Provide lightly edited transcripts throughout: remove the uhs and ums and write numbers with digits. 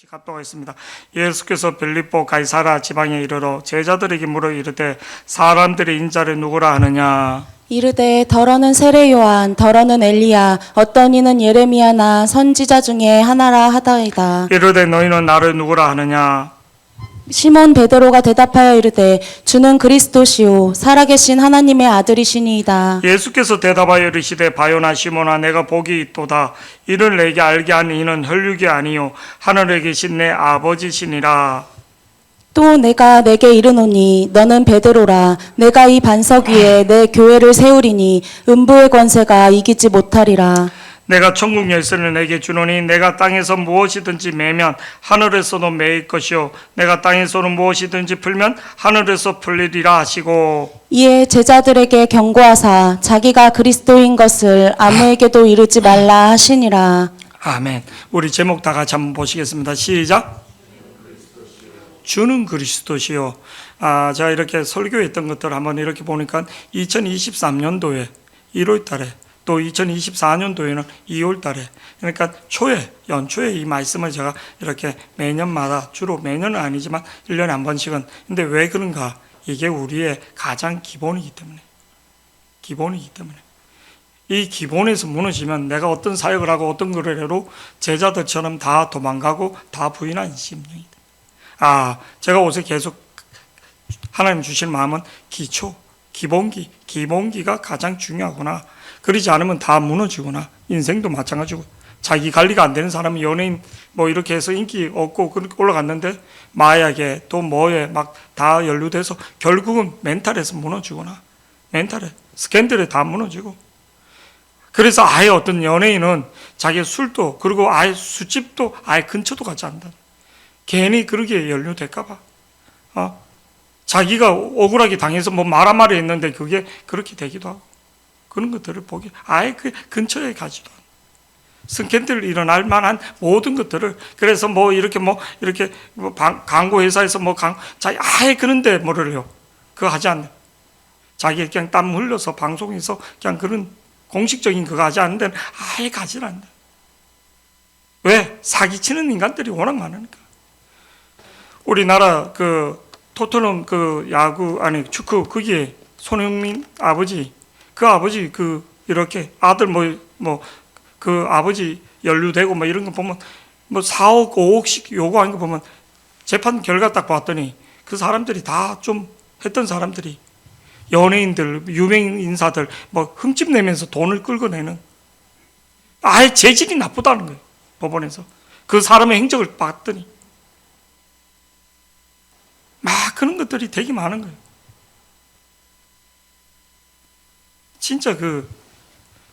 갑도가 있습니다. 예수께서 빌립보 가이사랴 지방에 이르러 제자들에게 물어 이르되 사람들이 인자를 누구라 하느냐. 이르되 더러는 세례 요한, 더러는 엘리야, 어떤 이는 예레미야나 선지자 중에 하나라 하더이다. 이르되 너희는 나를 누구라 하느냐. 시몬 베드로가 대답하여 이르되 주는 그리스도시요 살아계신 하나님의 아들이시니이다. 예수께서 대답하여 이르시되 바요나 시몬아 내가 복이 있도다. 이를 내게 알게 한 이는 혈육이 아니요 하늘에 계신 내 아버지시니라. 또 내가 내게 이르노니 너는 베드로라. 내가 이 반석 위에 내 교회를 세우리니 음부의 권세가 이기지 못하리라. 내가 천국 열쇠를 내게 주노니 내가 땅에서 무엇이든지 매면 하늘에서도 매일 것이요 내가 땅에서는 무엇이든지 풀면 하늘에서 풀리리라 하시고 이에 제자들에게 경고하사 자기가 그리스도인 것을 아무에게도 이르지 말라 하시니라. 아멘. 우리 제목 다 같이 한번 보시겠습니다. 시작. 주는 그리스도시요. 제가 이렇게 설교했던 것들 한번 이렇게 보니까 2023년도에 1월 달에 또 2024년도에는 2월 달에 그러니까 연초에 이 말씀을 제가 이렇게 매년마다 주로 매년은 아니지만 1년에 한 번씩은 근데 왜 그런가? 이게 우리의 가장 기본이기 때문에 이 기본에서 무너지면 내가 어떤 사역을 하고 어떤 거를 해도 제자들처럼 다 도망가고 다 부인한 심령이 됩니다. 제가 옷에 계속 하나님 주신 마음은 기본기가 가장 중요하구나. 그러지 않으면 다 무너지구나. 인생도 마찬가지고 자기 관리가 안 되는 사람은 연예인 뭐 이렇게 해서 인기 없고 그렇게 올라갔는데 마약에 또 뭐에 막 다 연루돼서 결국은 멘탈에서 무너지구나. 멘탈에 스캔들에 다 무너지고 그래서 아예 어떤 연예인은 자기 술도 그리고 아예 술집도 아예 근처도 가지 않는다. 괜히 그러게 연루될까 봐. 자기가 억울하게 당해서 뭐 말 한마디 했는데 그게 그렇게 되기도 하고 그런 것들을 보기 아예 그 근처에 가지도 않아요. 스캔들 일어날 만한 모든 것들을 그래서 뭐 이렇게 광고 회사에서 자기 아예 그런데 뭐를 해요. 그거 하지 않네. 자기 그냥 땀 흘려서 방송에서 그냥 그런 공식적인 그거 하지 않는 데는 아예 가지 않는다. 왜? 사기치는 인간들이 워낙 많으니까. 우리나라 토트넘 축구 거기에 손흥민 아버지 이렇게 아들 그 아버지 연루되고 이런 거 보면 4억 5억씩 요구하는 거 보면 재판 결과 딱 봤더니 그 사람들이 다 좀 했던 사람들이 연예인들 유명 인사들 흠집 내면서 돈을 끌고 내는 아예 재질이 나쁘다는 거예요. 법원에서 그 사람의 행적을 봤더니 그런 것들이 되게 많은 거예요. 진짜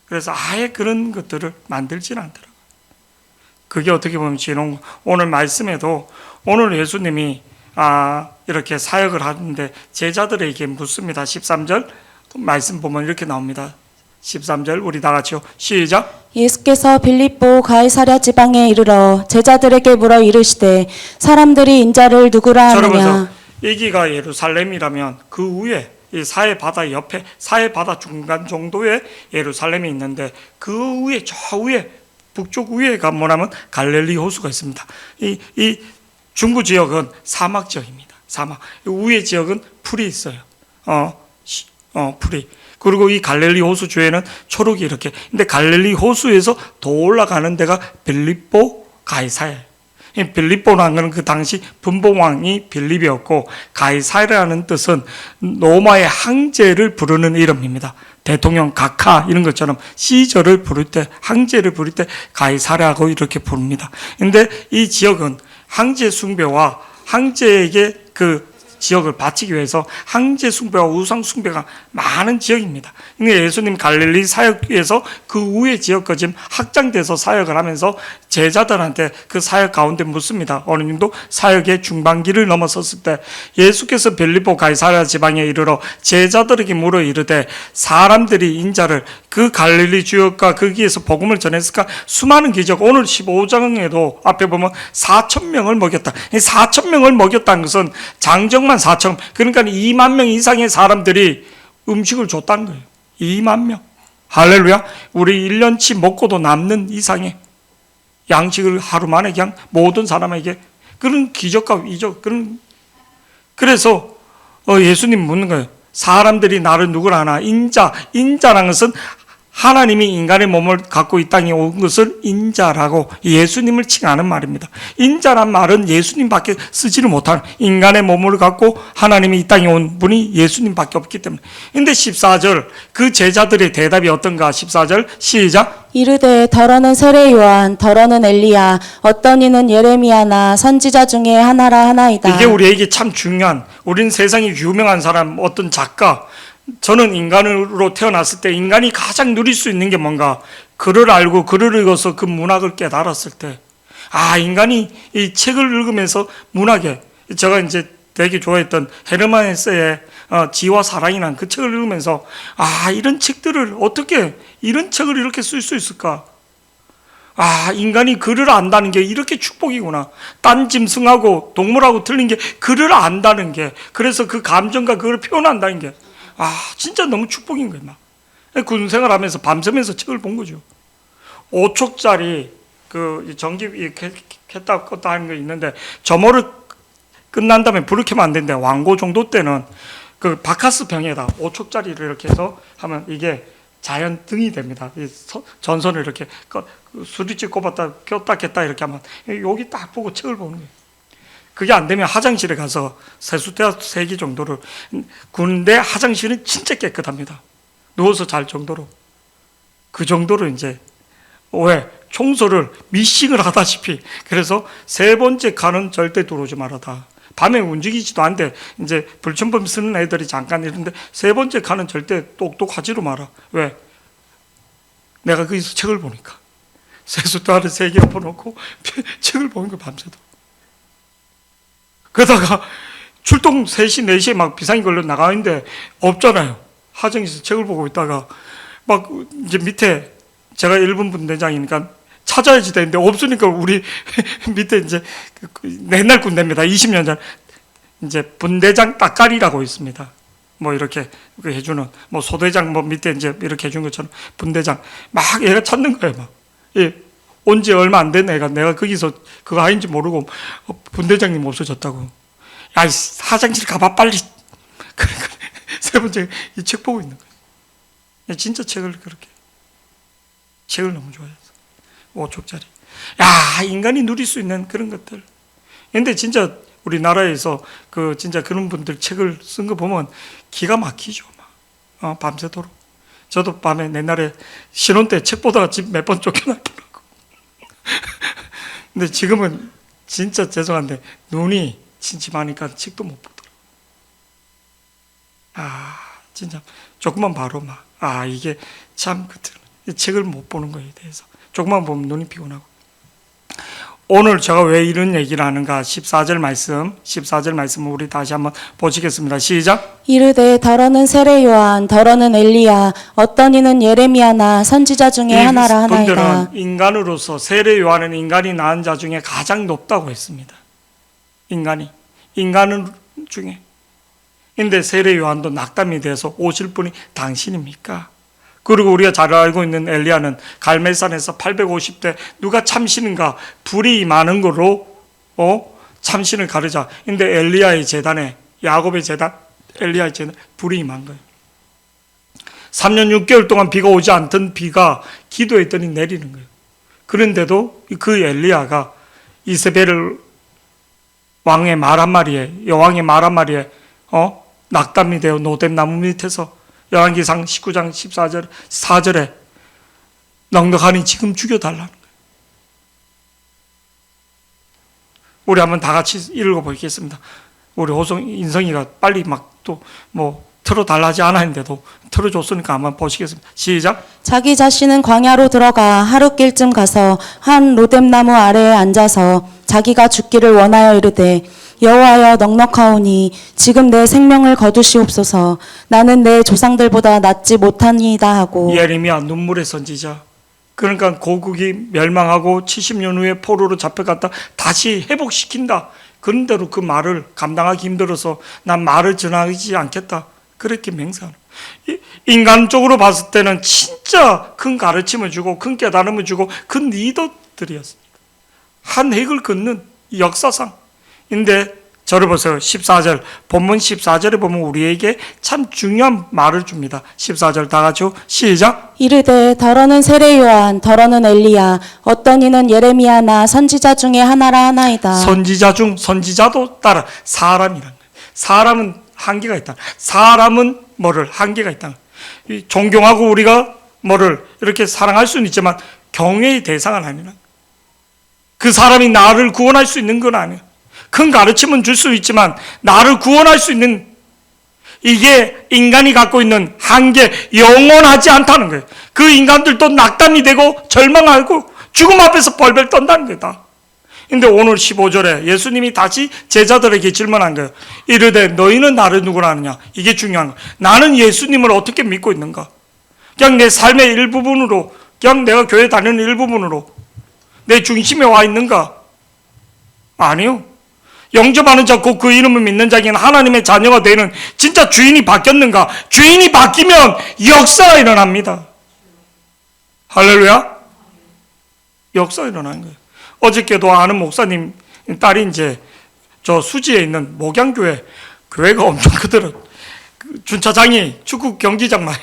그래서 아예 그런 것들을 만들지는 않더라고요. 그게 어떻게 보면 지혜로운 거. 오늘 말씀에도 오늘 예수님이 이렇게 사역을 하는데 제자들에게 묻습니다. 13절 말씀 보면 이렇게 나옵니다. 13절 우리 다 같이요. 시작. 예수께서 빌립보 가이사랴 지방에 이르러 제자들에게 물어 이르시되 사람들이 인자를 누구라 하느냐. 여기가 예루살렘이라면 그 위에 이 사해 바다 옆에 사해 바다 중간 정도의 예루살렘이 있는데 그 위에 저 위에 북쪽 위에가 뭐냐면 갈릴리 호수가 있습니다. 이 중부 지역은 사막 지역입니다. 사막 위에 지역은 풀이 있어요. 풀이. 그리고 이 갈릴리 호수 주에는 초록이 이렇게. 근데 갈릴리 호수에서 더 올라가는 데가 빌립보 가이사랴. 빌립보라는 것은 그 당시 분봉왕이 빌립이었고 가이사랴라는 뜻은 로마의 황제를 부르는 이름입니다. 대통령 각하 이런 것처럼 시저를 부를 때 황제를 부를 때 가이사랴라고 이렇게 부릅니다. 근데 이 지역은 황제 숭배와 황제에게 그 지역을 바치기 위해서 황제 숭배와 우상 숭배가 많은 지역입니다. 예수님 갈릴리 사역에서 그 위의 지역까지 확장돼서 사역을 하면서 제자들한테 그 사역 가운데 묻습니다. 어느 정도 사역의 중반기를 넘어섰을 때 예수께서 빌립보 가이사랴 지방에 이르러 제자들에게 물어 이르되 사람들이 인자를 그 갈릴리 지역과 거기에서 복음을 전했을까? 수많은 기적. 오늘 15장에도 앞에 보면 4,000명을 먹였다. 4,000명을 먹였다는 것은 장정만 4,000, 그러니까 2만 명 이상의 사람들이 음식을 줬다는 거예요. 2만 명. 할렐루야. 우리 1년치 먹고도 남는 이상의 양식을 하루 만에 그냥 모든 사람에게 그런 기적과 이적 그래서 예수님 묻는 거예요. 사람들이 나를 누구라 하나? 인자라는 것은 하나님이 인간의 몸을 갖고 이 땅에 온 것을 인자라고 예수님을 칭하는 말입니다. 인자란 말은 예수님밖에 쓰지를 못하는, 인간의 몸을 갖고 하나님이 이 땅에 온 분이 예수님밖에 없기 때문에. 근데 14절 그 제자들의 대답이 어떤가? 14절 시작. 이르되 더러는 세례 요한 더러는 엘리야 어떤 이는 예레미야나 선지자 중에 하나라 하나이다. 이게 우리에게 참 중요한, 우리는 세상에 유명한 사람, 어떤 작가, 저는 인간으로 태어났을 때 인간이 가장 누릴 수 있는 게 뭔가? 글을 알고 글을 읽어서 그 문학을 깨달았을 때, 인간이 이 책을 읽으면서 문학에, 제가 이제 되게 좋아했던 헤르만 헤세의 지와 사랑이라는 그 책을 읽으면서 이런 책들을 어떻게 이런 책을 이렇게 쓸 수 있을까? 인간이 글을 안다는 게 이렇게 축복이구나. 딴 짐승하고 동물하고 틀린 게 글을 안다는 게, 그래서 그 감정과 그걸 표현한다는 게 진짜 너무 축복인 거예요. 막 군 생활하면서 밤새면서 책을 본 거죠. 5촉짜리 그 전기 켰다 껐다 하는 거 있는데, 점호를 끝난 다음에 불을 켜면 안 되는데, 왕고 정도 때는 그 바카스 병에다 5촉짜리를 이렇게 해서 하면 이게 자연 등이 됩니다. 이 전선을 이렇게 수리치 꼽았다 켰다 켰다 이렇게 하면 여기 딱 보고 책을 보는 거예요. 그게 안 되면 화장실에 가서 세수대와 3개 정도를, 군대 화장실은 진짜 깨끗합니다. 누워서 잘 정도로. 그 정도로 이제, 왜? 청소를 미싱을 하다시피. 그래서 3번째 칸은 절대 들어오지 말아다. 밤에 움직이지도 않는데, 이제 불침범 쓰는 애들이 잠깐 이런데, 3번째 칸은 절대 똑똑하지로 마라. 왜? 내가 거기서 책을 보니까. 세수대를 3개 엎어놓고 책을 보는 거 밤새도. 그러다가 출동 3시, 4시에 막 비상이 걸려 나가는데 없잖아요. 화장실에서 책을 보고 있다가 막 이제 밑에, 제가 1분 분대장이니까 찾아야지 되는데 없으니까 우리 밑에 이제 옛날 군대입니다. 20년 전 이제 분대장 따까리라고 있습니다. 뭐 이렇게 해주는, 뭐 소대장 뭐 밑에 이제 이렇게 해준 것처럼 분대장 막 얘가 찾는 거예요. 막 온 지 얼마 안 된 애가, 내가 거기서 그거 아닌지 모르고 분대장님 없어졌다고. 화장실 가봐 빨리. 그러니까 3번째 이 책 보고 있는 거예요. 진짜 책을 너무 좋아해서 5촉짜리. 인간이 누릴 수 있는 그런 것들. 근데 진짜 우리나라에서 진짜 그런 분들 책을 쓴 거 보면 기가 막히죠. 밤새도록. 저도 밤에 옛날에 신혼 때 책 보다가 집 몇 번 쫓겨날 뻔하고. 근데 지금은 진짜 죄송한데 눈이 침침하니까 책도 못 보더라고요. 진짜 조금만 봐도 이게 참 책을 못 보는 거에 대해서 조금만 보면 눈이 피곤하고. 오늘 제가 왜 이런 얘기를 하는가? 14절 말씀을 우리 다시 한번 보시겠습니다. 시작. 이르되 더러는 세례 요한 더러는 엘리야 어떤 이는 예레미야나 선지자 중에 하나라 하나이다. 분들은 인간으로서 세례 요한은 인간이 낳은 자 중에 가장 높다고 했습니다. 인간 중에. 근데 세례 요한도 낙담이 돼서 오실 분이 당신입니까? 그리고 우리가 잘 알고 있는 엘리야는 갈멜산에서 850대 누가 참신인가 불이 많은 거로 참신을 가르자. 근데 엘리야의 재단에, 야곱의 재단, 엘리야의 재단 불이 임한 거예요. 3년 6개월 동안 비가 오지 않던 비가 기도했더니 내리는 거예요. 그런데도 그 엘리야가 이세벨 왕의 말 한마리에, 여왕의 말 한마리에 낙담이 되어 노뎀 나무 밑에서 열왕기상 19장 4절에 넉넉하니 지금 죽여달라는 거예요. 우리 한번 다 같이 읽어보겠습니다. 우리 인성이가 빨리 틀어달라 하지 않았는데도 틀어줬으니까 한번 보시겠습니다. 시작. 자기 자신은 광야로 들어가 하룻길쯤 가서 한 로뎀나무 아래에 앉아서 자기가 죽기를 원하여 이르되 여호와여 넉넉하오니 지금 내 생명을 거두시옵소서. 나는 내 조상들보다 낫지 못하니이다 하고. 예레미야 눈물의 선지자. 그러니까 고국이 멸망하고 70년 후에 포로로 잡혀갔다 다시 회복시킨다. 그런대로 그 말을 감당하기 힘들어서 난 말을 전하지 않겠다. 그렇게 맹세하는. 인간적으로 봤을 때는 진짜 큰 가르침을 주고 큰 깨달음을 주고 큰 리더들이었습니다. 한 핵을 긋는 역사상인데 저를 보세요. 14절, 본문 14절에 보면 우리에게 참 중요한 말을 줍니다. 14절 다 같이요. 시작. 이르되 더러는 세례 요한 더러는 엘리야 어떤 이는 예레미야나 선지자 중에 하나라 하나이다. 선지자 중 선지자도 따라 사람이란 거예요. 사람은 한계가 있다. 사람은 뭐를 한계가 있다. 존경하고 우리가 뭐를 이렇게 사랑할 수는 있지만 경외의 대상은 아니라 그 사람이 나를 구원할 수 있는 건 아니에요. 큰 가르침은 줄 수 있지만 나를 구원할 수 있는 이게 인간이 갖고 있는 한계, 영원하지 않다는 거예요. 그 인간들도 낙담이 되고 절망하고 죽음 앞에서 벌벌 떤다는 거다. 근데 오늘 15절에 예수님이 다시 제자들에게 질문한 거예요. 이르되 너희는 나를 누구라 하느냐? 이게 중요한 거예요. 나는 예수님을 어떻게 믿고 있는가? 그냥 내 삶의 일부분으로, 그냥 내가 교회 다니는 일부분으로 내 중심에 와 있는가? 아니요. 영접하는 자 곧 그 이름을 믿는 자에게는 하나님의 자녀가 되는 진짜 주인이 바뀌었는가? 주인이 바뀌면 역사가 일어납니다. 할렐루야. 역사가 일어나는 거예요. 어저께도 아는 목사님 딸이 이제 저 수지에 있는 목양교회, 교회가 엄청 크더라고요. 그 주차장이 축구 경기장 나요.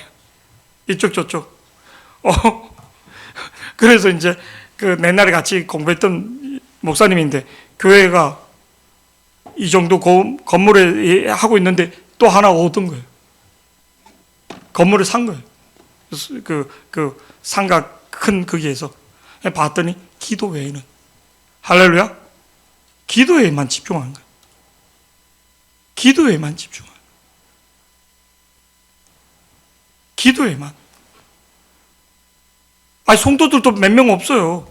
이쪽 저쪽. 그래서 이제 그 옛날에 같이 공부했던 목사님인데 교회가 이 정도 건물에 하고 있는데 또 하나 얻은 거예요. 건물을 산 거예요. 그 상가 큰 거기에서 봤더니 기도 외에는, 할렐루야, 기도에만 집중한 거예요. 기도에만 집중한 거예요. 기도에만. 아니 성도들도 몇 명 없어요.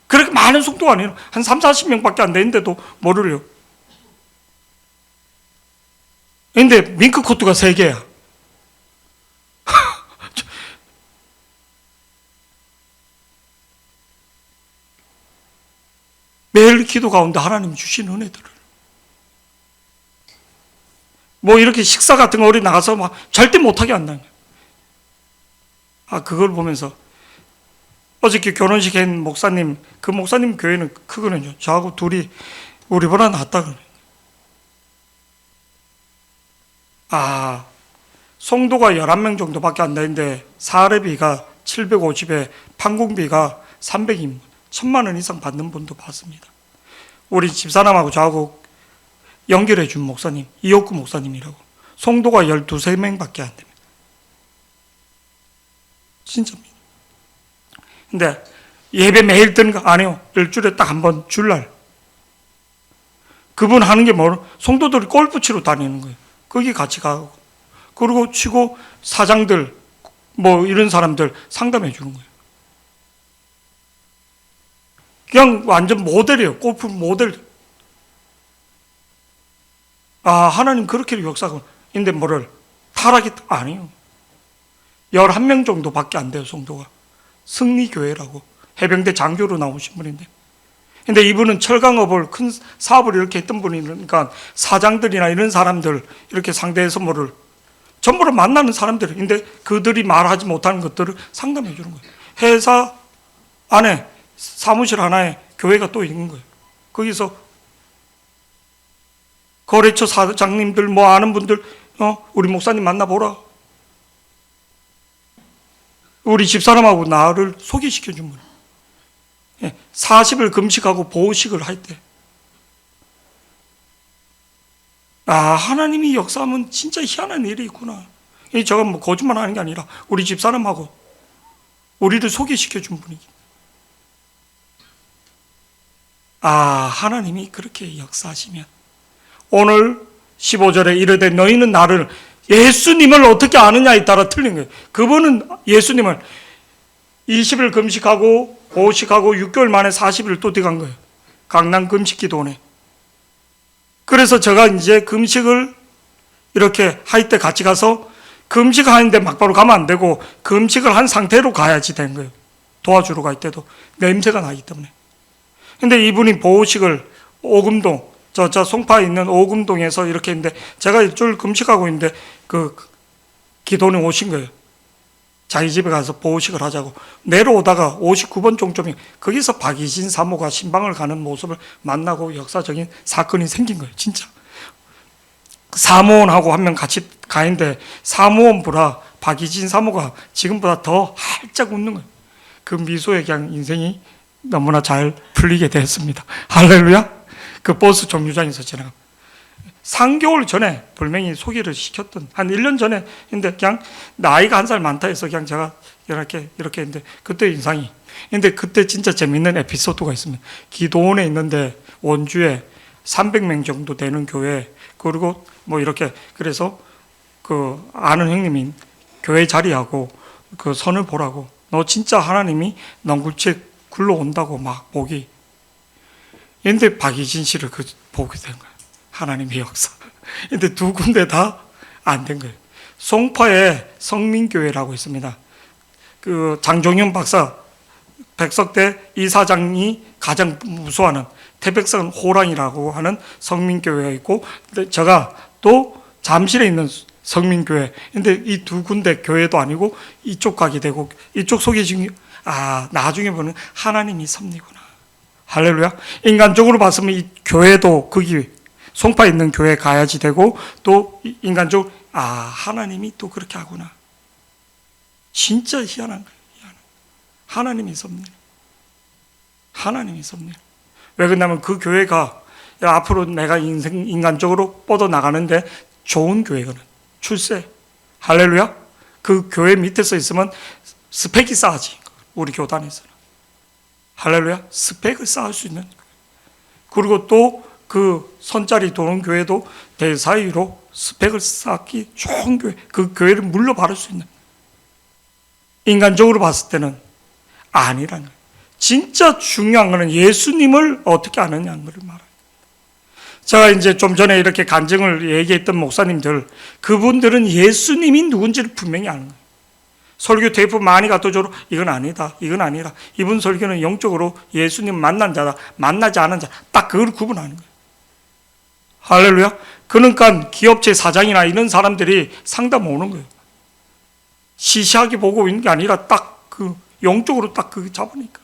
그렇게 많은 성도가 아니에요. 한 3, 40명밖에 안 되는데도 뭐를요. 근데 윙크코트가 3개야. 매일 기도 가운데 하나님이 주신 은혜들을. 뭐 이렇게 식사 같은 거 어디 나가서 막 절대 못하게 한다는 거예요. 아, 그걸 보면서 어저께 결혼식 한 목사님, 그 목사님 교회는 크거든요. 저하고 둘이 우리보다 낫다 그래요. 아, 성도가 11명 정도밖에 안 되는데 사례비가 750에 판공비가 300인 1000만 원 이상 받는 분도 봤습니다. 우리 집사람하고 저하고 연결해 준 목사님, 이옥구 목사님이라고. 성도가 12, 13명밖에 안 됩니다. 진짜입니다. 근데 예배 매일 드는 거 아니에요. 일주일에 딱 한 번 줄날. 그분 하는 게 뭐로? 성도들이 골프 치러 다니는 거예요. 거기 같이 가고. 그리고 치고 사장들, 뭐 이런 사람들 상담해 주는 거예요. 그냥 완전 모델이에요. 골프 모델. 아, 하나님 그렇게 역사가. 근데 뭐를 타락이 아니에요. 11명 정도밖에 안 돼요, 성도가. 승리교회라고. 해병대 장교로 나오신 분인데. 근데 이분은 철강업을, 큰 사업을 이렇게 했던 분이니까 사장들이나 이런 사람들 이렇게 상대해서 뭐를 전부를 만나는 사람들. 근데 그들이 말하지 못하는 것들을 상담해 주는 거예요. 회사 안에 사무실 하나에 교회가 또 있는 거예요. 거기서 거래처 사장님들 뭐 아는 분들 우리 목사님 만나보라. 우리 집사람하고 나를 소개시켜 준 분이에요. 40일 금식하고 보호식을 할 때. 아, 하나님이 역사하면 진짜 희한한 일이 있구나. 제가 뭐 거짓말 하는 게 아니라 우리 집사람하고 우리를 소개시켜 준 분이지. 아, 하나님이 그렇게 역사하시면 오늘 15절에 이르되 너희는 나를, 예수님을 어떻게 아느냐에 따라 틀린 거예요. 그분은 예수님을 20일 금식하고 보호식하고 6개월 만에 40일 또 들어간 거예요. 강남 금식기도원에. 그래서 제가 이제 금식을 이렇게 할 때 같이 가서 금식하는데 막바로 가면 안 되고 금식을 한 상태로 가야지 된 거예요. 도와주러 갈 때도 냄새가 나기 때문에. 근데 이분이 보호식을 오금동, 저 송파에 있는 오금동에서 이렇게 했는데 제가 일주일 금식하고 있는데 그 기도원에 오신 거예요. 자기 집에 가서 보호식을 하자고 내려오다가 59번 종점이 거기서 박이신 사모가 신방을 가는 모습을 만나고 역사적인 사건이 생긴 거예요. 진짜 사모원하고 한 명 같이 가는데 사모원보다 박이진 사모가 지금보다 더 활짝 웃는 거예요. 그 미소에 그냥 인생이 너무나 잘 풀리게 됐습니다. 할렐루야. 그 버스 정류장에서 지나가 3개월 전에 분명히 소개를 시켰던 한 1년 전에 근데 그냥 나이가 한 살 많다 해서 그냥 제가 이렇게 했는데 그때 인상이 근데 그때 진짜 재밌는 에피소드가 있습니다. 기도원에 있는데 원주에 300명 정도 되는 교회 그리고 뭐 이렇게 그래서 그 아는 형님이 교회 자리하고 그 선을 보라고 너 진짜 하나님이 넝굴째 굴러온다고 막 보기 근데 박이진 씨를 그 보게 된 거예요. 하나님의 역사. 근데 두 군데 다 안 된 거예요. 송파에 성민교회라고 있습니다. 그 장종현 박사, 백석대 이사장이 가장 무서워하는 태백산 호랑이라고 하는 성민교회가 있고, 근데 제가 또 잠실에 있는 성민교회. 근데 이 두 군데 교회도 아니고 이쪽 가게 되고, 이쪽 소개팅, 나중에 보면 하나님이 섭리구나. 할렐루야. 인간적으로 봤으면 이 교회도 거기 송파에 있는 교회 가야지 되고 또 인간적으로 하나님이 또 그렇게 하구나. 진짜 희한한 거예요. 하나님이 섭리. 하나님이 섭리. 왜 그러냐면 그 교회가 앞으로 내가 인간적으로 뻗어나가는데 좋은 교회거든. 출세. 할렐루야. 그 교회 밑에서 있으면 스펙이 쌓아지. 우리 교단에서는. 할렐루야. 스펙을 쌓을 수 있는 거예요. 그리고 또 그 선자리 도는 교회도 대사이로 스펙을 쌓기 좋은 교회, 그 교회를 물려받을 수 있는 인간적으로 봤을 때는 아니라는 거예요. 진짜 중요한 거는 예수님을 어떻게 아느냐는 걸 말합니다. 제가 이제 좀 전에 이렇게 간증을 얘기했던 목사님들 그분들은 예수님이 누군지를 분명히 아는 거예요. 설교 테이프 많이 갖다 줘도 이건 아니다, 이건 아니라 이분 설교는 영적으로 예수님 만난 자다, 만나지 않은 자, 딱 그걸 구분하는 거예요. 할렐루야. 그러니까 기업체 사장이나 이런 사람들이 상담 오는 거예요. 시시하게 보고 있는 게 아니라 딱 그 영적으로 딱 그 잡으니까.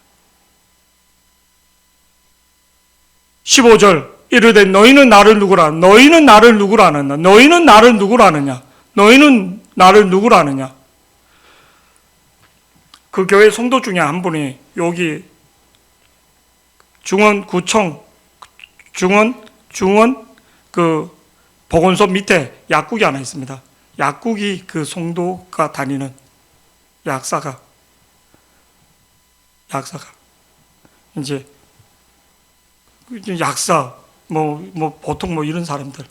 15절 이르되 너희는 나를 누구라? 너희는 나를 누구라 하느냐? 너희는 나를 누구라 하느냐? 너희는 나를 누구라 하느냐? 그 교회 성도 중에 한 분이 여기 중원 그 보건소 밑에 약국이 하나 있습니다. 약국이 그 성도가 다니는 약사가 이제 약사 뭐 보통 뭐 이런 사람들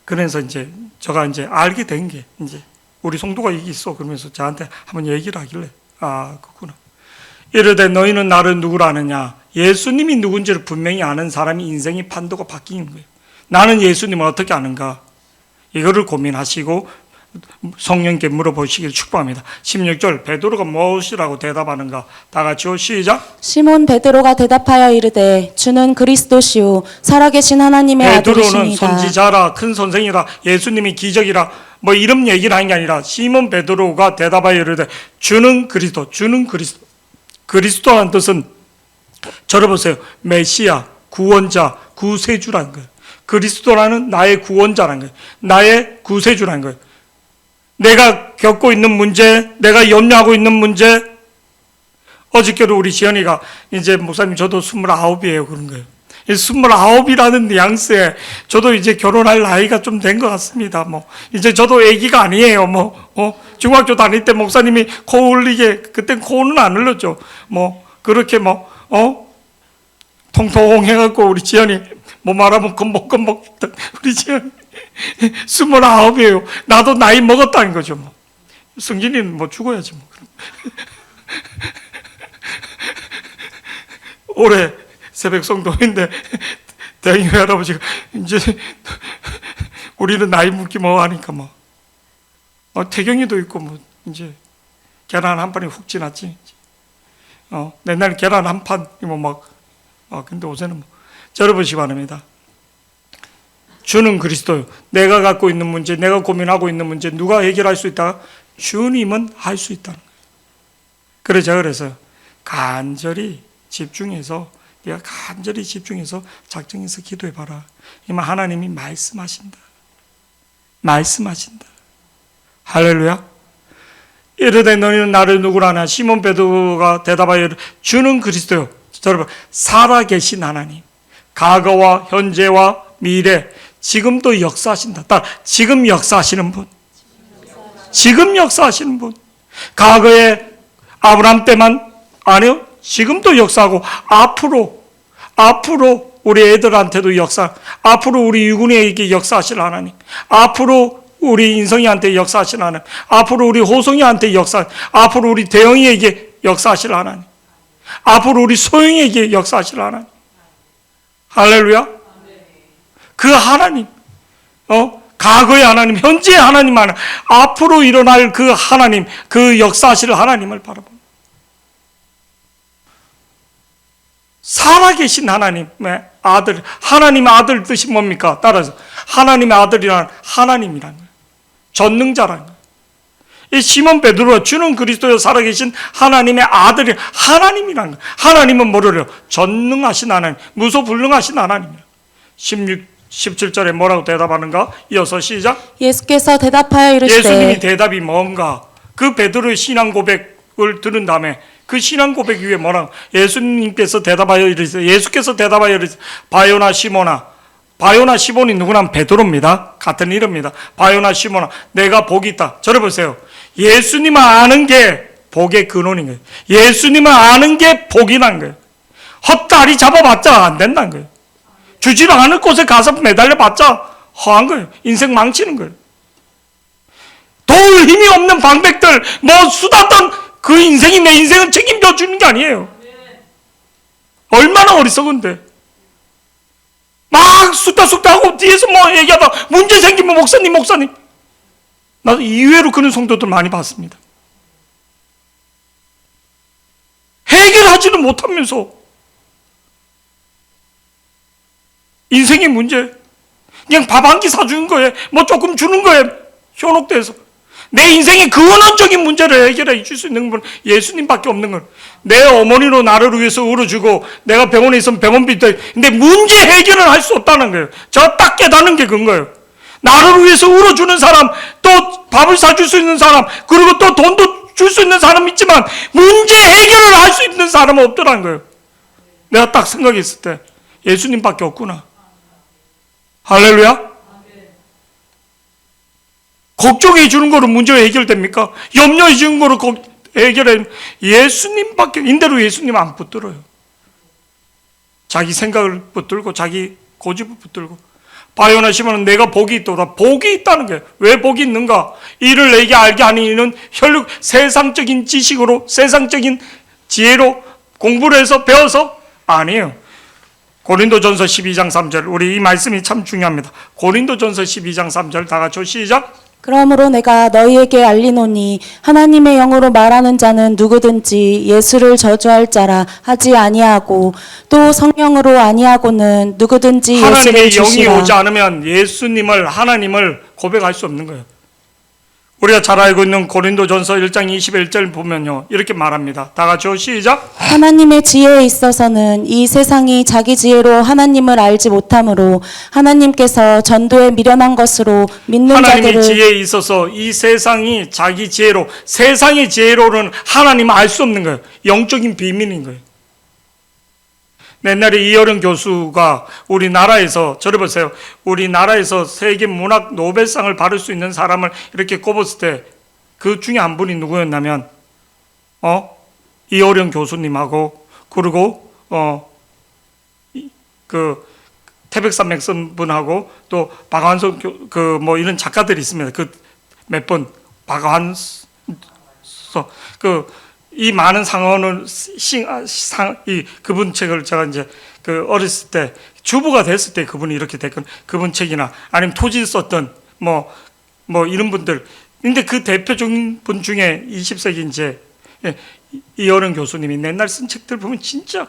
그래서 이제 제가 이제 알게 된 게 이제 우리 성도가 여기 있어 그러면서 저한테 한번 얘기를 하길래 그렇구나. 이르되 너희는 나를 누구라 하느냐? 예수님이 누군지를 분명히 아는 사람이 인생의 판도가 바뀌는 거예요. 나는 예수님을 어떻게 아는가? 이거를 고민하시고 성령께 물어보시길 축복합니다. 16절 베드로가 무엇이라고 대답하는가? 다 같이요. 시작. 시몬 베드로가 대답하여 이르되 주는 그리스도시요 살아계신 하나님의 베드로는 아들이시니이다. 선지자라 큰 선생이라 예수님이 기적이라 뭐 이런 얘기를 하는 게 아니라 시몬 베드로가 대답하여 이르되 주는 그리스도. 그리스도라는 뜻은 들어보세요. 메시아, 구원자, 구세주라는 거예요. 그리스도라는 나의 구원자라는 거예요. 나의 구세주라는 거예요. 내가 겪고 있는 문제, 내가 염려하고 있는 문제, 어저께도 우리 지연이가 이제 목사님 저도 29이에요 그런 거예요. 29이라는 뉘앙스에 저도 이제 결혼할 나이가 좀 된 것 같습니다. 이제 저도 애기가 아니에요. 중학교 다닐 때 목사님이 코 흘리게, 그땐 코는 안 흘렸죠. 그렇게 통통 해갖고 우리 지연이 말하면 건복건복 했던 우리 지연이 29이에요. 나도 나이 먹었다는 거죠. 승진이는 죽어야지 올해 새벽 성도인데 대형교 할아버지가 이제 우리는 나이 묻기 하니까 태경이도 있고 이제 계란 한 판이 훅 지났지. 맨날 계란 한 판 근데 요새는 들어보시기 바랍니다. 주는 그리스도요. 내가 갖고 있는 문제, 내가 고민하고 있는 문제 누가 해결할 수 있다? 주님은 할 수 있다는 거예요. 그래서 제가 그래서 간절히 집중해서 네가 간절히 집중해서 작정해서 기도해봐라. 이만 하나님이 말씀하신다. 말씀하신다. 할렐루야. 이르되 너희는 나를 누구라 하냐. 시몬 베드로가 대답하여 이르되 주는 그리스도요. 여러분, 살아계신 하나님, 과거와 현재와 미래, 지금도 역사하신다. 지금 역사하시는 분, 지금 역사하시는 분. 과거에 아브라함 때만 아니요, 지금도 역사하고 앞으로 우리 애들한테도 앞으로 우리 유군에게 역사하실 하나님, 앞으로 우리 인성이한테 역사하실 하나님, 앞으로 우리 호성이한테 앞으로 우리 대영이에게 역사하실 하나님, 앞으로 우리 소영이에게 역사하실 하나님. 할렐루야. 그 하나님, 과거의 하나님, 현재의 하나님, 앞으로 일어날 그 하나님, 그 역사하실 하나님을 바라봅니다. 살아계신 하나님의 아들, 하나님의 아들 뜻이 뭡니까? 따라서 하나님의 아들이란 하나님이라는 거예요. 전능자라는 거예요. 이 시몬 베드로가 주는 그리스도여 살아계신 하나님의 아들이 하나님이라는 거예요. 하나님은 뭐래요? 전능하신 하나님, 무소불능하신 하나님이에요. 17절에 뭐라고 대답하는가? 이어서 시작. 예수께서 대답하여 이르시되 예수님이 대답이 뭔가? 그 베드로의 신앙 고백을 들은 다음에 그 신앙 고백 위에 뭐라고? 예수님께서 대답하여 이르시되, 예수께서 대답하여 이르시되 바요나 시몬아. 바요나 시몬이 누구냐면 베드로입니다. 같은 이름입니다. 바요나 시몬아, 내가 복이 있다. 저를 보세요. 예수님을 아는 게 복의 근원인 거예요. 예수님을 아는 게 복이란 거예요. 헛다리 잡아봤자 안 된다는 거예요. 주지도 않을 곳에 가서 매달려봤자 허한 거예요. 인생 망치는 거예요. 도울 힘이 없는 방백들, 수다던 그 인생이 내 인생을 책임져 주는 게 아니에요. 얼마나 어리석은데. 막 쑥다쑥다 하고 뒤에서 얘기하다 문제 생기면 목사님. 나도 이외로 그런 성도들 많이 봤습니다. 해결하지도 못하면서 인생의 문제, 그냥 밥 한 끼 사주는 거에 조금 주는 거에 현혹돼서 내 인생의 근원적인 문제를 해결해 줄 수 있는 분은 예수님밖에 없는 거예요. 내 어머니로 나를 위해서 울어주고 내가 병원에 있으면 병원비 때, 근데 문제 해결을 할 수 없다는 거예요. 저 딱 깨닫는 게 그거예요. 나를 위해서 울어주는 사람, 또 밥을 사줄 수 있는 사람, 그리고 또 돈도 줄 수 있는 사람 있지만 문제 해결을 할 수 있는 사람은 없더라는 거예요. 내가 딱 생각했을 때 예수님밖에 없구나. 할렐루야. 걱정해 주는 거로 문제가 해결됩니까? 염려해 주는 거로 해결해. 예수님밖에, 인대로 예수님 안 붙들어요. 자기 생각을 붙들고 자기 고집을 붙들고. 바요나 시몬은 내가 복이 있도다. 복이 있다는 거예요. 왜 복이 있는가? 이를 내게 알게 하는 이는 혈육 세상적인 지식으로, 세상적인 지혜로 공부를 해서 배워서 아니에요. 고린도전서 12장 3절, 우리 이 말씀이 참 중요합니다. 고린도전서 12장 3절 다 같이 시작. 그러므로 내가 너희에게 알리노니 하나님의 영으로 말하는 자는 누구든지 예수를 저주할 자라 하지 아니하고 또 성령으로 아니하고는 누구든지 예수를 하나님의 영이 주시라. 오지 않으면 예수님을, 하나님을 고백할 수 없는 거예요. 우리가 잘 알고 있는 고린도전서 1장 21절 보면요, 이렇게 말합니다. 다 같이 시작. 하나님의 지혜에 있어서는 이 세상이 자기 지혜로 하나님을 알지 못하므로 하나님께서 전도에 미련한 것으로 믿는 하나님의 자들을 지혜에 있어서 이 세상이 자기 지혜로, 세상의 지혜로는 하나님을 알 수 없는 거예요. 영적인 비밀인 거예요. 옛날에 이어른 교수가 우리나라에서, 저를 보세요. 우리나라에서 세계 문학 노벨상을 받을 수 있는 사람을 이렇게 꼽았을 때 그 중에 한 분이 누구였냐면 이어른 교수님하고, 그리고 그 태백산 맥슨 분하고 또 박완서 이런 작가들이 있습니다. 그 몇 분 박완서 이 많은 상언을 그분 책을 제가 이제 어렸을 때 주부가 됐을 때 그분이 이렇게 됐건 그분 책이나 아니면 토지 썼던 이런 분들. 근데 그 대표적인 분 중에 20세기 이제 이어른 교수님이 옛날 쓴 책들 보면 진짜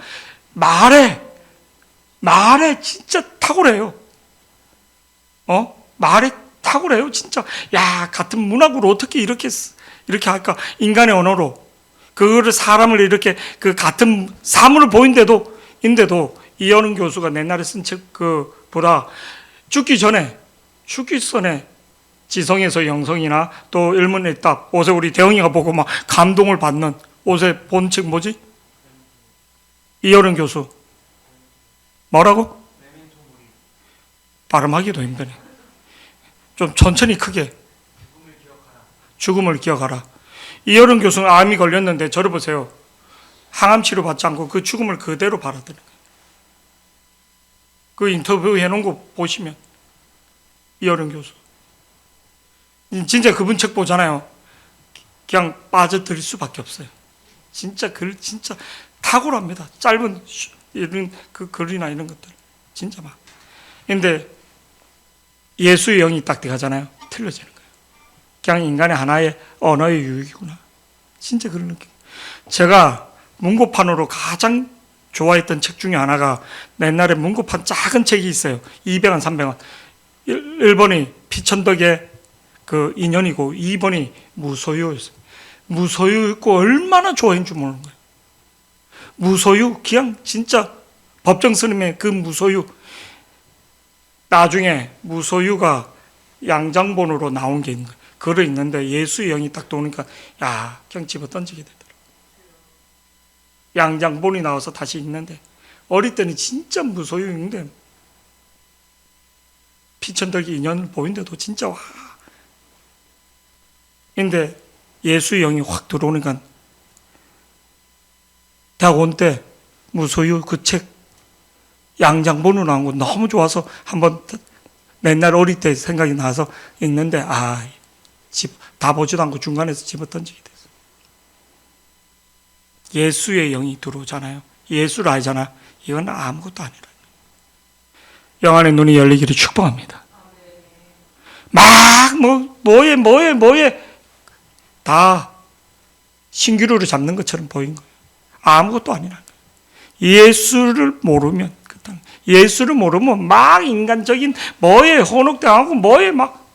말에 진짜 탁월해요. 말에 탁월해요. 진짜. 야, 같은 문학으로 어떻게 이렇게 이렇게 할까? 인간의 언어로 그거를 사람을 이렇게 그 같은 사물을 보인데도 이현웅 교수가 옛날에 쓴 책 그보다 죽기 전에 지성에서 영성이나 또 일문일답 옷에 우리 대영이가 보고 막 감동을 받는 옷에 본 책 뭐지? 이현웅 교수 뭐라고? 발음하기도 힘드네. 좀 천천히 크게. 죽음을 기억하라. 이현웅 교수는 암이 걸렸는데 저를 보세요. 항암 치료 받지 않고 그 죽음을 그대로 받아들여요. 그 인터뷰 해놓은 거 보시면 이현웅 교수 진짜 그분 책 보잖아요. 그냥 빠져들 수밖에 없어요. 진짜 글 진짜 탁월합니다. 짧은 이런 그 글이나 이런 것들 진짜 막. 근데 예수의 영이 딱 들어가잖아요. 틀려지는 거예요. 그냥 인간의 하나의 언어의 유익이구나. 진짜 그런 느낌. 제가 문고판으로 가장 좋아했던 책 중에 하나가 옛날에 문고판 작은 책이 있어요. 200원, 300원. 1번이 피천덕의 그 인연이고 2번이 무소유였어요. 무소유 읽고 얼마나 좋아했는 줄 모르는 거예요. 무소유, 그냥 진짜 법정 스님의 그 무소유. 나중에 무소유가 양장본으로 나온 게 있는 거예요. 글을 읽는데 예수의 영이 딱 도니까 야, 그냥 집어 던지게 되더라고요. 양장본이 나와서 다시 읽는데 어릴 때는 진짜 무소유 읽는데 피천덕이 인연을 보인데도 진짜 와. 근데 예수의 영이 확 들어오니까 대학 온 때 무소유 그 책 양장본으로 나온 거 너무 좋아서 한번 맨날 어릴 때 생각이 나서 읽는데 다 보지도 않고 중간에서 집어 던지게 됐어요. 예수의 영이 들어오잖아요. 예수를 알잖아. 이건 아무것도 아니라. 영안의 눈이 열리기를 축복합니다. 막 뭐에 다 신기루를 잡는 것처럼 보인 거예요. 아무것도 아니라. 예수를 모르면 예수를 모르면 막 인간적인 뭐에 혼옥당하고 뭐에 막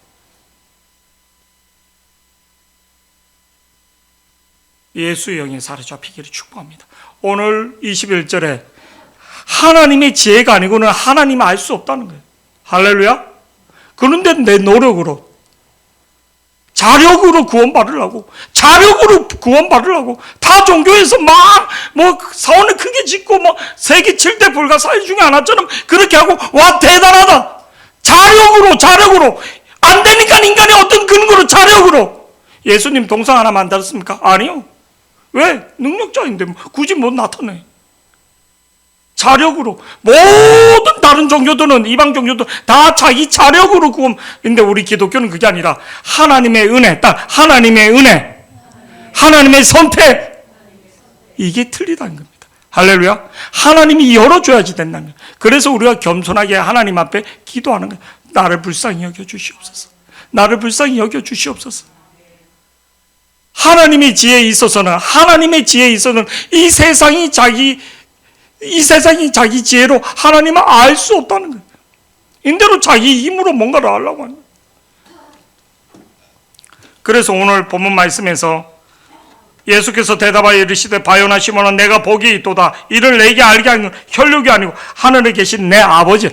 예수의 영에 사로잡히기를 축복합니다. 오늘 21절에 하나님의 지혜가 아니고는 하나님을 알 수 없다는 거예요. 할렐루야. 그런데 내 노력으로 자력으로 구원받으려고 다 종교에서 막 사원을 크게 짓고 세계 7대 불가 사회 중에 하나처럼 그렇게 하고 와 대단하다. 자력으로 안 되니까 인간의 어떤 근거로 자력으로 예수님 동상 하나 만들었습니까? 아니요. 왜? 능력자인데 굳이 못 나타내. 자력으로 모든 다른 종교들은 이방 종교도 다 자기 자력으로 구원. 근데 우리 기독교는 그게 아니라 하나님의 은혜, 딱 하나님의 은혜, 하나님의 선택. 이게 틀리다는 겁니다. 할렐루야. 하나님이 열어줘야지 된다는 거예요. 그래서 우리가 겸손하게 하나님 앞에 기도하는 거예요. 나를 불쌍히 여겨주시옵소서. 나를 불쌍히 여겨주시옵소서. 하나님의 지혜에 있어서는 이 세상이 자기 지혜로 하나님을 알 수 없다는 거예요. 인대로 자기 힘으로 뭔가를 하려고 하는 거예요. 그래서 오늘 본문 말씀에서 예수께서 대답하여 이르시되 바요나 시몬아 내가 복이 있도다. 이를 내게 알게 하는 건 혈육이 아니고 하늘에 계신 내 아버지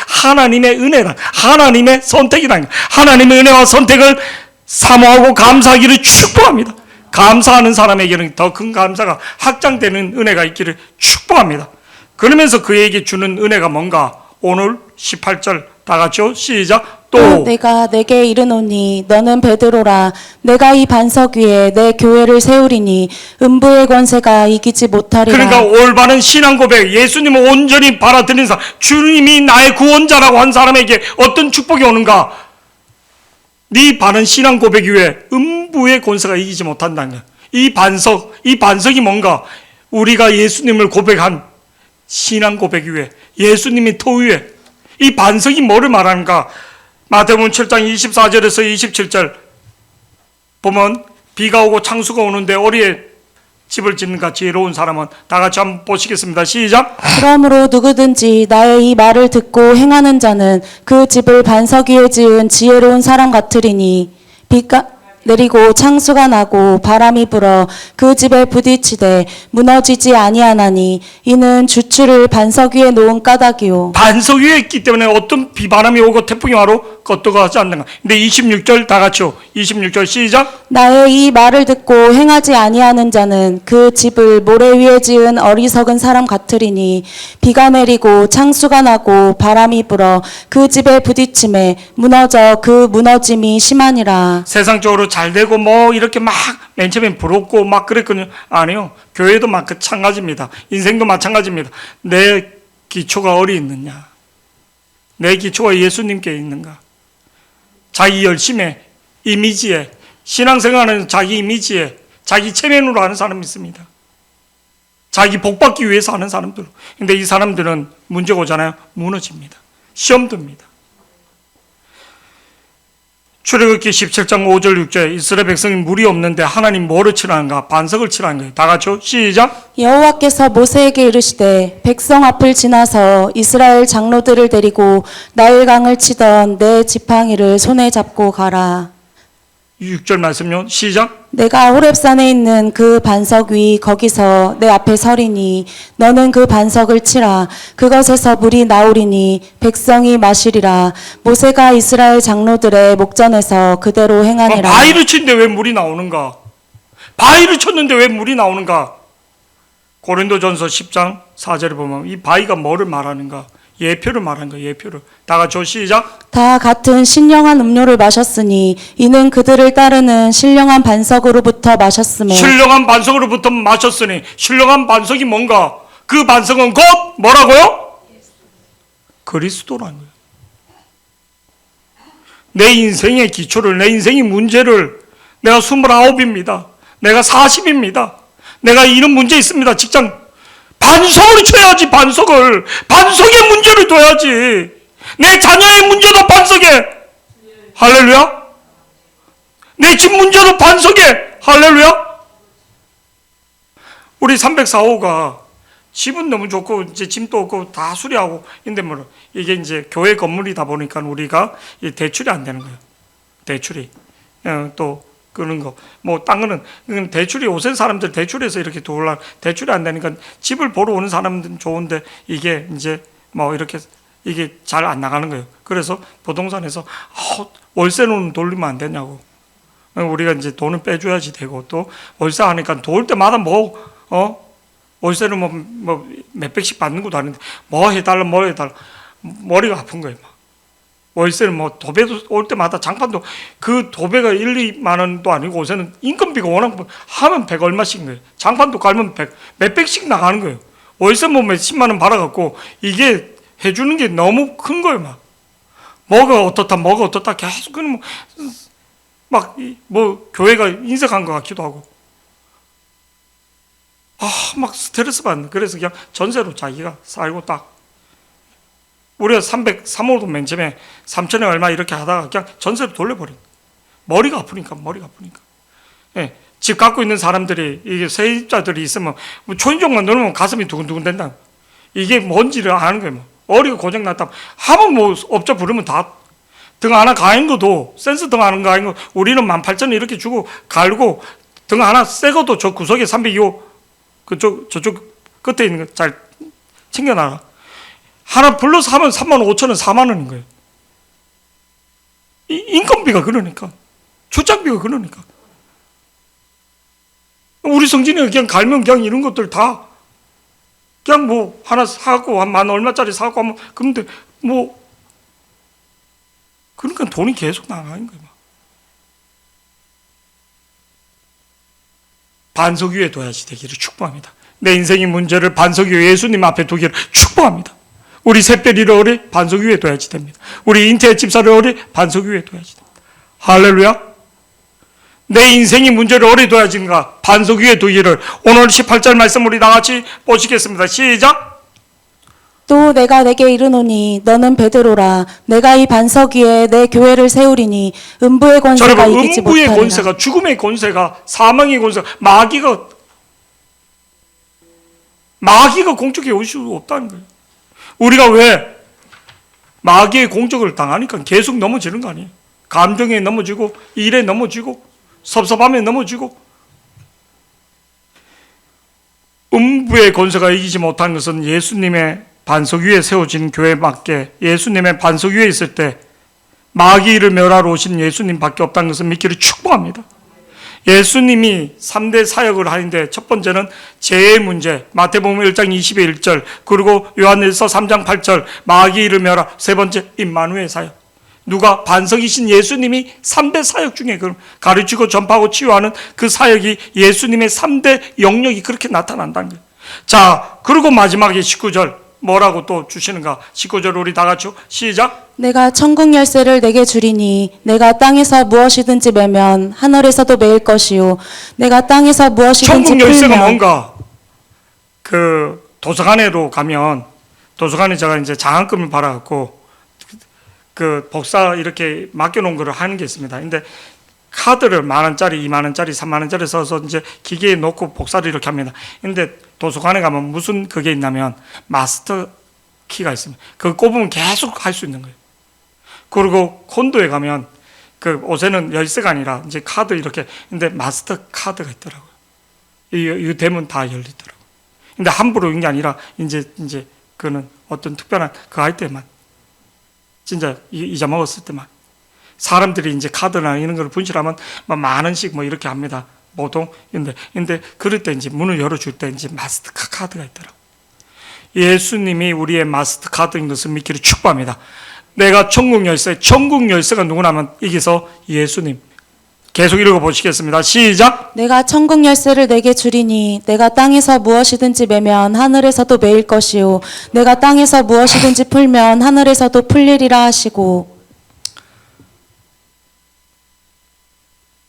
하나님의 은혜란 하나님의 선택이란 하나님의 은혜와 선택을 사모하고 감사하기를 축복합니다. 감사하는 사람에게는 더 큰 감사가 확장되는 은혜가 있기를 축복합니다. 그러면서 그에게 주는 은혜가 뭔가? 오늘 18절 다 같이요. 시작. 또 내가 내게 이르노니 너는 베드로라. 내가 이 반석 위에 내 교회를 세우리니 음부의 권세가 이기지 못하리라. 그러니까 올바른 신앙 고백, 예수님을 온전히 받아들인 사람, 주님이 나의 구원자라고 한 사람에게 어떤 축복이 오는가? 네 바른 신앙 고백 위에 음부의 권세가 이기지 못한다는 거야. 이 반석이 뭔가? 우리가 예수님을 고백한 신앙 고백 위에, 예수님의 터 위에 이 반석이 뭐를 말하는가? 마태복음 7장 24절에서 27절 보면 비가 오고 창수가 오는데 어리에 집을 짓는가 지혜로운 사람은 다 같이 한번 보시겠습니다. 시작. 그러므로 누구든지 나의 이 말을 듣고 행하는 자는 그 집을 반석 위에 지은 지혜로운 사람 같으리니 비가 내리고 창수가 나고 바람이 불어 그 집에 부딪히되 무너지지 아니하나니 이는 주추를 반석 위에 놓은 까닭이요. 반석 위에 있기 때문에 어떤 비바람이 오고 태풍이 와도 껐다가지 않는가. 근데 26절 다 같이요. 26절 시작. 나의 이 말을 듣고 행하지 아니하는 자는 그 집을 모래 위에 지은 어리석은 사람 같으리니 비가 내리고 창수가 나고 바람이 불어 그 집에 부딪힘에 무너져 그 무너짐이 심하니라. 세상적으로 잘 되고 뭐 이렇게 막 맨 처음엔 부럽고 막 그랬거든요. 아니요. 교회도 마찬가지입니다. 인생도 마찬가지입니다. 내 기초가 어디 있느냐? 내 기초가 예수님께 있는가? 자기 열심에, 이미지에, 신앙생활은 자기 이미지에, 자기 체면으로 하는 사람이 있습니다. 자기 복받기 위해서 하는 사람들. 근데 이 사람들은 문제가 오잖아요. 무너집니다. 시험 듭니다. 출애굽기 17장 5절 6절 이스라엘 백성이 물이 없는데 하나님 뭐를 치라는가? 반석을 치라는 거예요. 다 같이요. 시작. 여호와께서 모세에게 이르시되 백성 앞을 지나서 이스라엘 장로들을 데리고 나일강을 치던 내 지팡이를 손에 잡고 가라. 6절 말씀요. 시작. 내가 호렙산에 있는 그 반석 위 거기서 내 앞에 서리니 너는 그 반석을 치라. 그것에서 물이 나오리니 백성이 마시리라. 모세가 이스라엘 장로들의 목전에서 그대로 행하니라. 바위를 치는데 왜 물이 나오는가? 바위를 쳤는데 왜 물이 나오는가? 고린도전서 10장 4절에 보면 이 바위가 뭐를 말하는가? 예표를 말하는 거예요. 예표를. 다 같이 시작. 다 같은 신령한 음료를 마셨으니 이는 그들을 따르는 신령한 반석으로부터 마셨음에 신령한 반석으로부터 마셨으니 신령한 반석이 뭔가? 그 반석은 곧 뭐라고요? 그리스도라는 거예요. 내 인생의 기초를, 내 인생의 문제를 내가 29입니다. 내가 40입니다. 내가 이런 문제 있습니다. 직장 반석을 쳐야지. 반석에 문제를 둬야지. 내 자녀의 문제도 반석에. 할렐루야. 내 집 문제도 반석에. 할렐루야. 우리 304호가 집은 너무 좋고 이제 짐도 없고 다 수리하고 근데 뭐 이게 이제 교회 건물이다 보니까 우리가 이 대출이 안 되는 거예요. 대출이 또 그런 거 뭐 딴 거는 대출이 요새 사람들 대출해서 이렇게 도울라 대출이 안 되니까 집을 보러 오는 사람들은 좋은데 이게 이제 뭐 이렇게 이게 잘 안 나가는 거예요. 그래서 부동산에서 월세는 돌리면 안 되냐고. 우리가 이제 돈을 빼줘야지 되고 또 월세 하니까 도울 때마다 월세를 뭐 몇백씩 받는 것도 아닌데 뭐 해달라 머리가 아픈 거예요. 월세를 뭐 도배도 올 때마다 장판도 그 도배가 1, 2만 원도 아니고 요새는 인건비가 워낙 하면 100 얼마씩 거예요. 장판도 깔면 100, 몇백씩 나가는 거예요. 월세 뭐 몇십만 원 받아갖고 이게 해주는 게 너무 큰 거예요. 뭐가 어떻다 계속 그냥 뭐 교회가 인색한 것 같기도 하고 막 스트레스 받는. 그래서 그냥 전세로 자기가 살고 딱 우리가 303호도 맨 처음에 3천에 얼마 이렇게 하다가 그냥 전세로 돌려버린. 머리가 아프니까. 예, 집 갖고 있는 사람들이 이게 세입자들이 있으면 뭐 초인종만 누르면 가슴이 두근두근 된다. 이게 뭔지를 아는 거예요. 머리가 고장 났다 하면 뭐 업자 부르면 다 등 하나 가인 것도 센스 등 하나 가인 거 우리는 18,000원 이렇게 주고 갈고 등 하나 새 것도 저 구석에 302호 저쪽 끝에 있는 거 잘 챙겨놔라. 하나 불러서 하면 35,000원, 4만 원인 거예요. 인건비가 그러니까. 출장비가 그러니까. 우리 성진이가 그냥 갈면 그냥 이런 것들 다 그냥 뭐 하나 사갖고 한 만 얼마짜리 사갖고 하면 근데 뭐 그러니까 돈이 계속 나가는 거예요. 반석 위에 둬야지 되기를 축복합니다. 내 인생의 문제를 반석 위에 예수님 앞에 두기를 축복합니다. 우리 샛별이를 어리 반석 위에 둬야지 됩니다. 우리 인태의 집사를 어리 반석 위에 둬야지 됩니다. 할렐루야. 내 인생의 문제를 어리 둬야지인가 반석 위에 두기를 오늘 18절 말씀 우리 다 같이 보시겠습니다. 시작. 또 내가 내게 이르노니 너는 베드로라. 내가 이 반석 위에 내 교회를 세우리니 음부의 권세가 이기지 음부의 못하리라. 권세가 죽음의 권세가 사망의 권세가 마귀가 공격해 올 수 없다는 거예요. 우리가 왜 마귀의 공격을 당하니까 계속 넘어지는 거 아니에요. 감정에 넘어지고 일에 넘어지고 섭섭하면 넘어지고. 음부의 권세가 이기지 못한 것은 예수님의 반석 위에 세워진 교회밖에, 예수님의 반석 위에 있을 때 마귀를 멸하러 오신 예수님밖에 없다는 것을 믿기를 축복합니다. 예수님이 3대 사역을 하는데 첫 번째는 죄의 문제, 마태복음 1장 20의 1절, 그리고 요한일서 3장 8절, 마귀를 멸하. 세 번째, 임마누엘 사역. 누가? 반석이신 예수님이 3대 사역 중에 가르치고 전파하고 치유하는 그 사역이 예수님의 3대 영역이 그렇게 나타난다는 거예요. 자, 그리고 마지막에 19절 뭐라고 또 주시는가? 19절 우리 다 같이 시작. 내가 천국 열쇠를 내게 주리니 내가 땅에서 무엇이든지 매면 하늘에서도 매일 것이요 내가 땅에서 무엇이든지 천국 열쇠가 풀면. 뭔가? 그 도서관에로 가면, 도서관에 제가 이제 장학금을 받아갖고 그 복사 이렇게 맡겨놓은 거를 하는 게 있습니다. 근데 카드를 10,000원짜리, 20,000원짜리, 30,000원짜리 써서 이제 기계에 넣고 복사를 이렇게 합니다. 근데 도서관에 가면 무슨 그게 있냐면 마스터 키가 있습니다. 그거 꼽으면 계속 할 수 있는 거예요. 그리고 콘도에 가면 그 옷에는 열쇠가 아니라 이제 카드 이렇게, 근데 마스터 카드가 있더라고요. 이 되면 다 열리더라고요. 근데 함부로 있는 게 아니라 이제 그는 어떤 특별한 그 할 때만, 진짜 잊어먹었을 때만. 사람들이 이제 카드나 이런 걸 분실하면 뭐 10,000원씩 뭐 이렇게 합니다. 보통. 근데 그럴 때 이제 문을 열어줄 때 이제 마스터 카드가 있더라고요. 예수님이 우리의 마스터 카드인 것을 믿기를 축복합니다. 내가 천국 열쇠가 누구냐면 여기서 예수님. 계속 읽어보시겠습니다. 시작. 내가 천국 열쇠를 내게 주리니 내가 땅에서 무엇이든지 매면 하늘에서도 매일 것이요 내가 땅에서 무엇이든지 풀면 하늘에서도 풀리리라 하시고.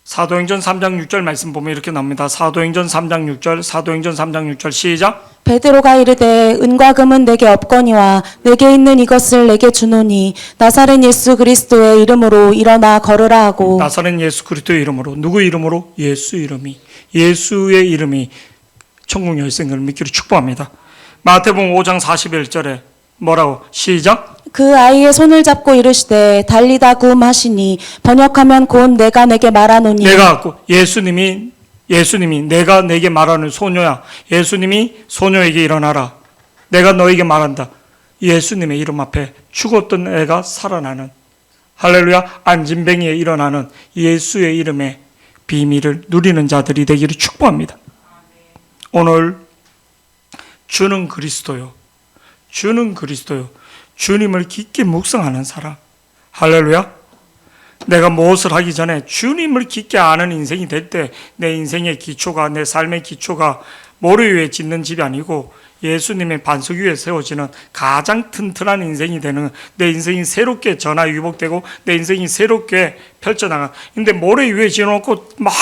사도행전 3장 6절 말씀 보면 이렇게 나옵니다. 사도행전 3장 6절 시작. 베드로가 이르되 은과 금은 내게 없거니와 내게 있는 이것을 내게 주노니 나사렛 예수 그리스도의 이름으로 일어나 걸으라 하고. 나사렛 예수 그리스도의 이름으로. 누구 이름으로? 예수의 이름이 천국 열쇠인 걸 믿기로 축복합니다. 마태복음 5장 41절에 뭐라고? 시작. 그 아이의 손을 잡고 이르시되 달리다 굼 하시니 번역하면 곧 내가 내게 말하노니. 내가 예수님이 내가 내게 말하는 소녀야. 예수님이 소녀에게 일어나라. 내가 너에게 말한다. 예수님의 이름 앞에 죽었던 애가 살아나는, 할렐루야, 안진뱅이에 일어나는 예수의 이름의 비밀을 누리는 자들이 되기를 축복합니다. 오늘 주는 그리스도요. 주님을 깊게 묵상하는 사람. 할렐루야. 내가 무엇을 하기 전에 주님을 깊게 아는 인생이 될 때 내 인생의 기초가, 내 삶의 기초가 모래 위에 짓는 집이 아니고 예수님의 반석 위에 세워지는 가장 튼튼한 인생이 되는, 내 인생이 새롭게 전화위복되고 내 인생이 새롭게 펼쳐나가. 근데 모래 위에 지어놓고 막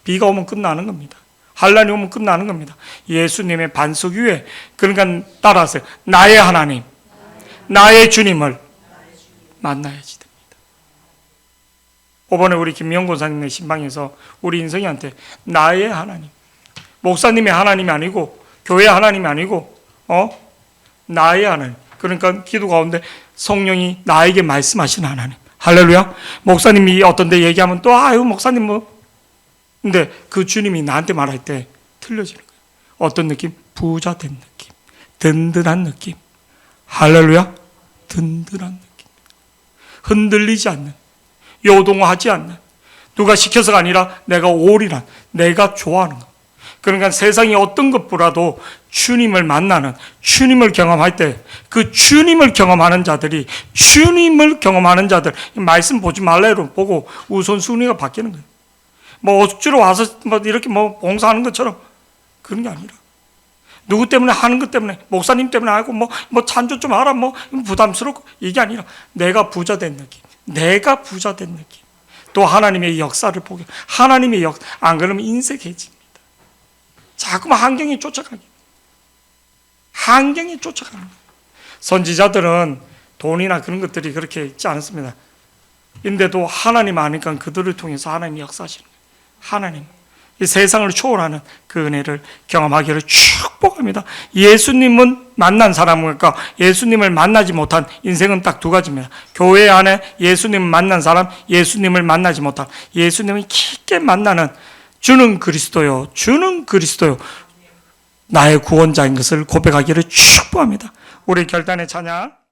비가 오면 끝나는 겁니다. 환란이 오면 끝나는 겁니다. 예수님의 반석 위에, 그러니까 따라하세요. 나의 하나님, 나의 주님을 만나야지 됩니다. 이번에 우리 김명 권사님의 신방에서 우리 인성이한테 나의 하나님, 목사님의 하나님이 아니고 교회 하나님이 아니고 나의 하나님, 그러니까 기도 가운데 성령이 나에게 말씀하시는 하나님. 할렐루야. 목사님이 어떤 데 얘기하면 또 아유 목사님 뭐, 근데 그 주님이 나한테 말할 때 틀려지는 거예요. 어떤 느낌? 부자 된 느낌, 든든한 느낌. 할렐루야. 든든한 느낌. 흔들리지 않는, 요동하지 않는, 누가 시켜서가 아니라 내가 올인한, 내가 좋아하는 것. 그러니까 세상의 어떤 것보다도 주님을 만나는, 주님을 경험할 때 그 주님을 경험하는 자들, 말씀 보지 말래로 보고 우선순위가 바뀌는 거예요. 뭐 억지로 와서 뭐 이렇게 뭐 봉사하는 것처럼 그런 게 아니라, 누구 때문에 하는 것 때문에, 목사님 때문에 하고 뭐 찬조 좀 하라 뭐 부담스럽고, 이게 아니라 내가 부자 된 느낌, 또 하나님의 역사를 보게, 하나님의 안 그러면 인색해집니다. 자꾸만 환경에 쫓아가는 거예요. 선지자들은 돈이나 그런 것들이 그렇게 있지 않습니다. 인데도 하나님 아니까 그들을 통해서 하나님이 역사하시는 거예요. 하나님, 이 세상을 초월하는 그 은혜를 경험하기를 축복합니다. 예수님은 만난 사람과 예수님을 만나지 못한 인생은 딱 두 가지입니다. 교회 안에 예수님을 만난 사람, 예수님을 만나지 못한, 예수님을 깊게 만나는 주는 그리스도요, 주는 그리스도요, 나의 구원자인 것을 고백하기를 축복합니다. 우리 결단의 찬양.